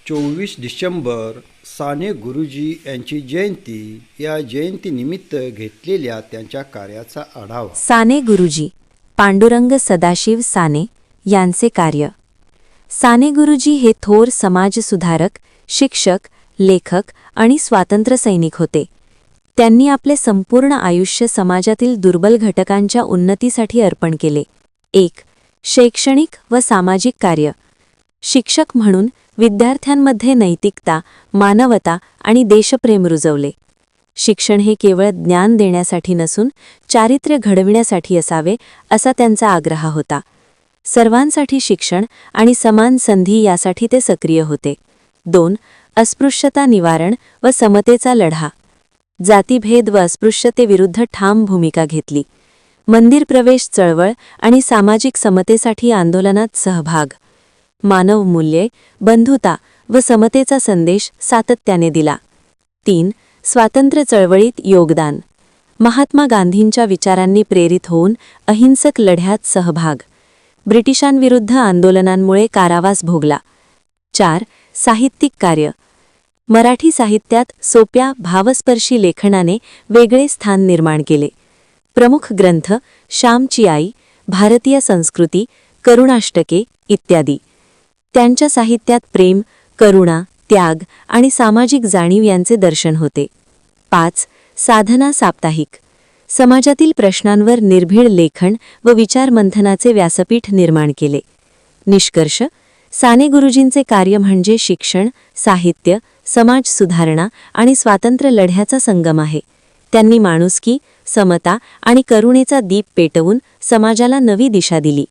24 डिसेंबर साने गुरुजी यांची जयंती. या जयंतीनिमित्त घेतलेल्या त्यांच्या कार्याचा आढावा. साने गुरुजी पांडुरंग सदाशिव साने यांचे कार्य. साने गुरुजी हे थोर समाजसुधारक, शिक्षक, लेखक आणि स्वातंत्र्यसैनिक होते. त्यांनी आपले संपूर्ण आयुष्य समाजातील दुर्बल घटकांच्या उन्नतीसाठी अर्पण केले. 1. शैक्षणिक व सामाजिक कार्य. शिक्षक म्हणून विद्यार्थ्यांमध्ये नैतिकता, मानवता आणि देशप्रेम रुजवले. शिक्षण हे केवळ ज्ञान देण्यासाठी नसून चारित्र्य घडविण्यासाठी असावे असा त्यांचा आग्रह होता. सर्वांसाठी शिक्षण आणि समान संधी यासाठी ते सक्रिय होते. 2. अस्पृश्यता निवारण व समतेचा लढा. जातीभेद व अस्पृश्यतेविरुद्ध ठाम भूमिका घेतली. मंदिर प्रवेश चळवळ आणि सामाजिक समतेसाठी आंदोलनात सहभाग. मानव मूल्ये, बंधुता व समतेचा संदेश सातत्याने दिला. 3. स्वातंत्र्य चळवळीत योगदान. महात्मा गांधींच्या विचारांनी प्रेरित होऊन अहिंसक लढ्यात सहभाग. ब्रिटिशांविरुद्ध आंदोलनांमुळे कारावास भोगला. 4. साहित्यिक कार्य. मराठी साहित्यात सोप्या, भावस्पर्शी लेखनाने वेगळे स्थान निर्माण केले. प्रमुख ग्रंथ श्यामची आई, भारतीय संस्कृती, करुणाष्टके इत्यादी. त्यांच्या साहित्यात प्रेम, करुणा, त्याग आणि सामाजिक जाणीव यांचे दर्शन होते. 5. साधना साप्ताहिक. समाजातील प्रश्नांवर निर्भीड लेखन व विचारमंथनाचे व्यासपीठ निर्माण केले. निष्कर्ष: साने गुरुजींचे कार्य म्हणजे शिक्षण, साहित्य, समाज सुधारणा आणि स्वातंत्र्य लढ्याचा संगम आहे. त्यांनी माणुसकी, समता आणि करुणेचा दीप पेटवून समाजाला नवी दिशा दिली.